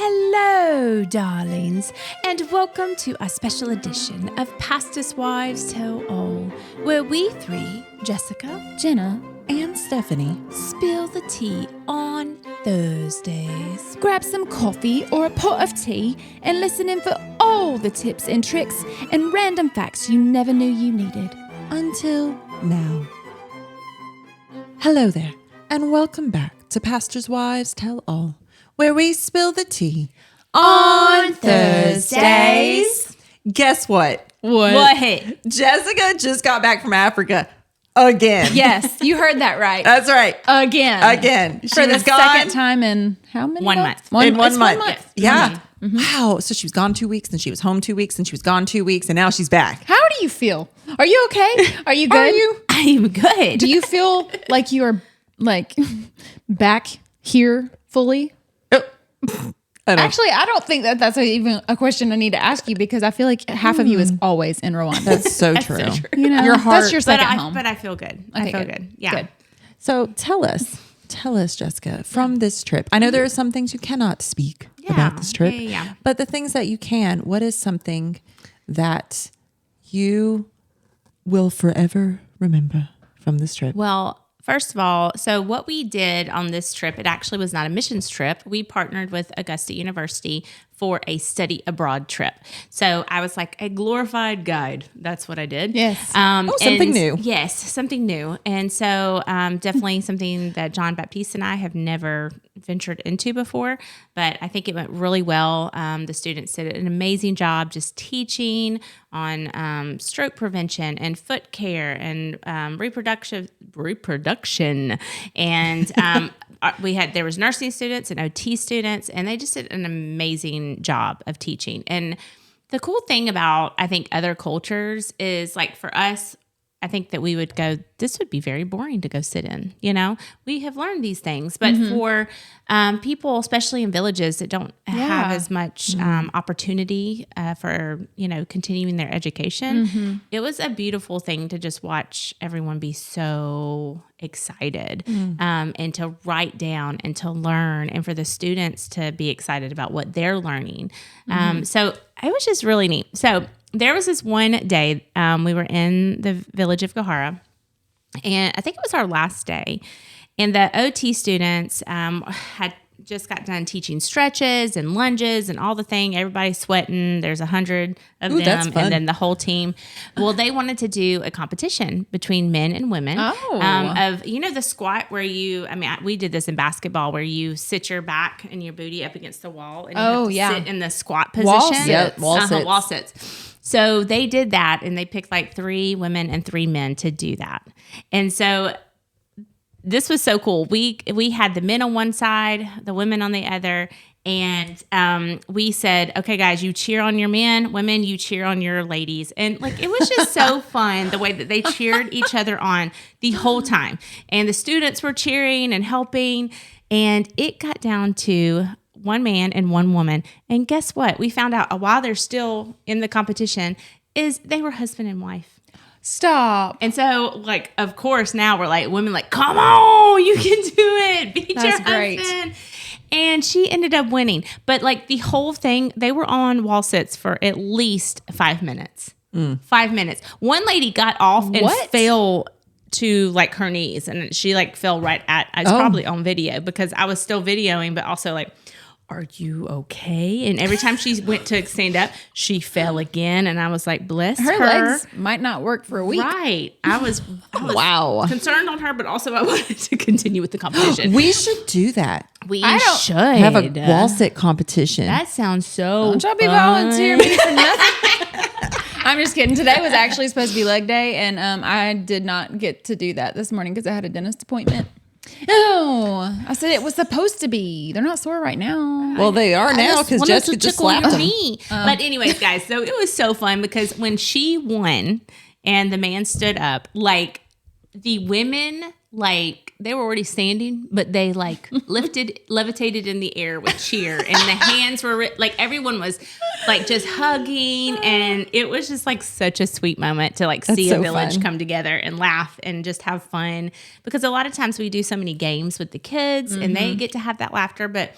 Hello, darlings, and welcome to our special edition of Pastors' Wives Tell All, where we three, Jessica, Jenna, and Stephanie, spill the tea on Thursdays. grab some coffee or a pot of tea and listen in for all the tips and tricks and random facts you never knew you needed. Until now. Hello there, and welcome back to Pastors' Wives Tell All, where we spill the tea On Thursdays. Guess what? What? Jessica just got back from Africa again. Yes, you heard that right. That's right. Again. She For the was gone second time in how many 1 months? month. in 1 It's month. 1 month. Yeah. Wow. So she was gone 2 weeks, and she was home 2 weeks, and she was gone 2 weeks, and now she's back. How do you feel? Are you okay? Are you good? I'm good. Do you feel like you are back here fully? Actually, I don't think that's even a question I need to ask you because I feel like half of you is always in Rwanda. That's so true. You know, Your heart- that's your second home. But I feel good. I Okay, feel good. good. Yeah. Good. So tell us, Jessica, from this trip. I know there are some things you cannot speak about this trip, Yeah. but the things that you can, what is something that you will forever remember from this trip? Well, first of all, so what we did on this trip, it actually was not a missions trip. We partnered with Augusta University for a study abroad trip. So I was like a glorified guide. That's what I did. Yes. Something new. Yes, something new. And so definitely something that John Baptiste and I have never ventured into before, but I think it went really well. The students did an amazing job just teaching on stroke prevention and foot care and reproduction. And there was nursing students and OT students, and they just did an amazing job of teaching. And the cool thing about, I think, other cultures is like for us, I think that we would go, this would be very boring to go sit in. You know, we have learned these things, but for people, especially in villages that don't have as much opportunity for, continuing their education, it was a beautiful thing to just watch everyone be so excited and to write down and to learn and for the students to be excited about what they're learning. So it was just really neat. So there was this one day we were in the village of Gahara, and I think it was our last day, and the OT students had just got done teaching stretches and lunges and all the thing. Everybody's sweating. There's 100 of that's them, fun. and then the whole team. Well, they wanted to do a competition between men and women of the squat where we did this in basketball where you sit your back and your booty up against the wall and you have to sit in the squat position. Wall sits. So they did that, and they picked like 3 women and 3 men to do that. And so this was so cool. We had the men on one side, the women on the other, and we said, okay, guys, you cheer on your men, women, you cheer on your ladies. And like, it was just so fun the way that they cheered each other on the whole time. And the students were cheering and helping, and it got down to 1 man and 1 woman. And guess what? We found out while they're still in the competition is they were husband and wife. Stop. And so, like, of course, now we're like, women like, come on, you can do it. Beat your husband. Great. And she ended up winning. But like the whole thing, they were on wall sits for at least 5 minutes. 5 minutes. One lady got off and fell to like her knees, and she like fell right at, I was probably on video because I was still videoing, but also like, are you okay? And every time she went to stand up, she fell again. And I was like, bless her. Her legs might not work for a week. Right. I was Wow. concerned on her, but also I wanted to continue with the competition. We should do that. We should Have a wall sit competition. That sounds so Don't y'all be fun. volunteering me for nothing. I'm just kidding. Today was actually supposed to be leg day, and I did not get to do that this morning because I had a dentist appointment. No, I said it was supposed to be. They're not sore right now. Well, they are now because Jessica just slapped your them. knee. But anyways, guys, so it was so fun because when she won and the man stood up, like the women, like they were already standing, but they like levitated in the air with cheer, and the hands were like everyone was like just hugging, and it was just like such a sweet moment to like see a village come together and laugh and just have fun, because a lot of times we do so many games with the kids and they get to have that laughter, but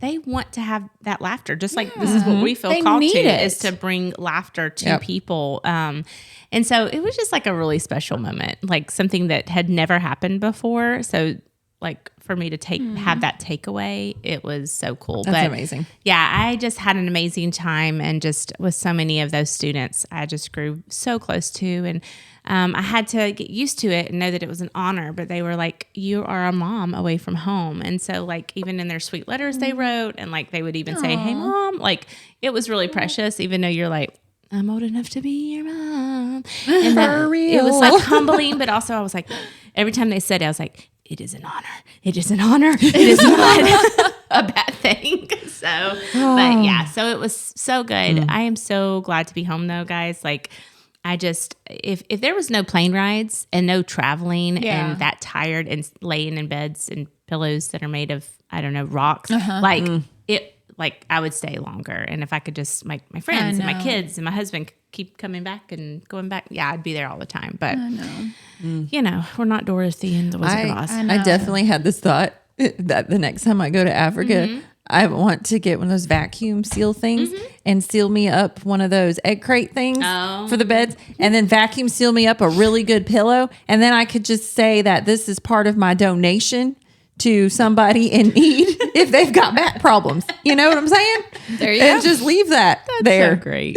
they want to have that laughter, just like this is what we feel They called to, need it. is to bring laughter to Yep. people. And so it was just like a really special moment, like something that had never happened before. So like for me to have that takeaway, it was so cool. That's amazing. Yeah, I just had an amazing time, and just with so many of those students, I just grew so close to, and I had to get used to it and know that it was an honor. But they were like, "You are a mom away from home," and so like even in their sweet letters they wrote, and like they would even say, "Hey, mom," like it was really precious, even though you're like, I'm old enough to be your mom. And For real. it was like humbling, but also I was like, every time they said it, I was like, it is an honor. It is an honor. It is not a bad thing. So, but yeah, so it was so good. I am so glad to be home though, guys. Like I just, if there was no plane rides and no traveling Yeah. and that tired and laying in beds and pillows that are made of, I don't know, rocks, like it, like I would stay longer. And if I could just, my friends and my know. kids and my husband keep coming back and going back, yeah, I'd be there all the time. But you know, we're not Dorothy and the Wizard of Oz. I definitely had this thought that the next time I go to Africa, I want to get one of those vacuum seal things and seal me up one of those egg crate things for the beds, and then vacuum seal me up a really good pillow. And then I could just say that this is part of my donation to somebody in need if they've got back problems. You know what I'm saying? There you and go. just leave that there. So great.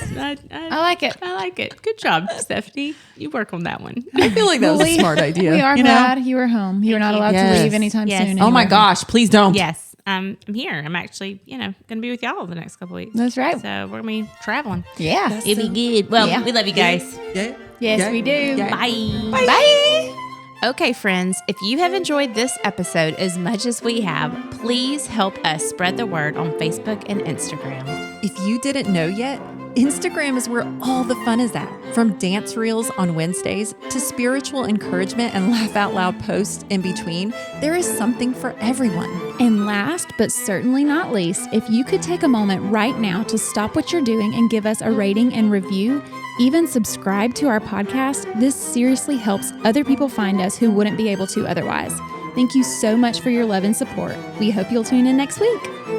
I like it. I like it. Good job, Stephanie. You work on that one. I feel like that was a smart idea. We are you know? glad you were home. You were not allowed Yes. to leave anytime Yes. soon. Oh my anyway. gosh, please don't. Yes, I'm here. I'm actually, going to be with y'all the next couple weeks. That's right. So we're going to be traveling. Yeah. It'll be good. Well, Yeah. we love you guys. Yeah. Yes, Yeah. we do. Yeah. Bye. Bye. Okay, friends, if you have enjoyed this episode as much as we have, please help us spread the word on Facebook and Instagram. If you didn't know yet, Instagram is where all the fun is at. From dance reels on Wednesdays to spiritual encouragement and laugh out loud posts in between, there is something for everyone. And last but certainly not least, if you could take a moment right now to stop what you're doing and give us a rating and review, even subscribe to our podcast, this seriously helps other people find us who wouldn't be able to otherwise. Thank you so much for your love and support. We hope you'll tune in next week.